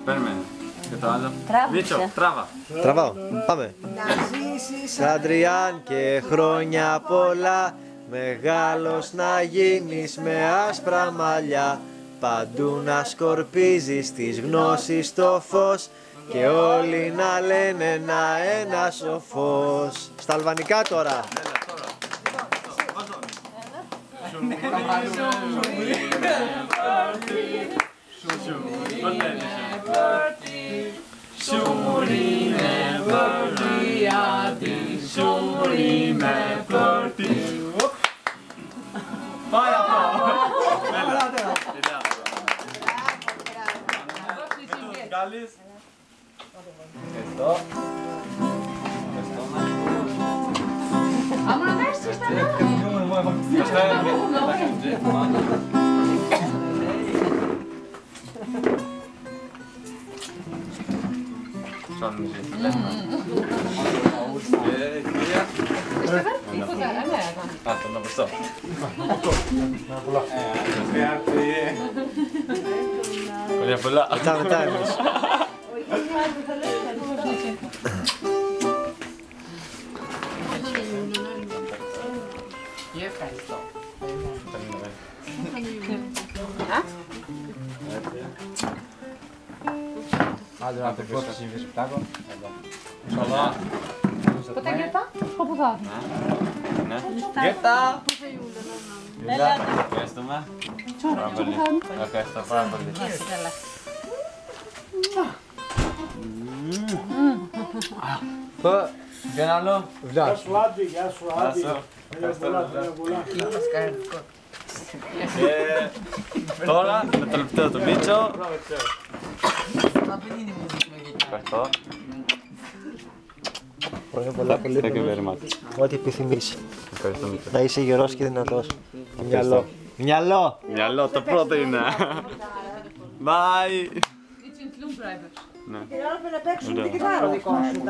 Παίρνουμε. Και το άλλο. Μίτσο, τράβα. Τραβάω. Πάμε. Σαντριάν και χρόνια πολλά, μεγάλος να γίνεις με άσπρα μαλλιά, παντού να σκορπίζεις τις γνώσεις το φως και όλοι να λένε ένα σοφός. Στα αλβανικά τώρα. Πάει αυτό! Βγάλεις. Ευχαριστώ. Άμα να δέσεις τα τον απιστώ. Πολύ πολλά. Μετά εμείς. Ευχαριστώ. Άντε να το πω στο συμβιζιπτάκο. Σαλά. Ποτέ γερτά, όπου θα. Ναι. Γερτά. Ευχαριστούμε. Πάρα πολύ. Ευχαριστώ πάρα πολύ. Και ένα άλλο. Γεια σου Άντι, γεια σου Άντι. Και τώρα το τελευταίο του Μίτσο. Ευχαριστώ. Χρόνια πολλά, πολύ. Thank you very much. Ό,τι επιθυμείς. Ευχαριστώ Μίτσο. Να είσαι γερός και δυνατός. Μυαλό. Μυαλό. Μυαλό, το πρώτο είναι. Bye. Iets in het loon blijven. Ναι. Και να παίξουμε την κιθάρα δικό σου.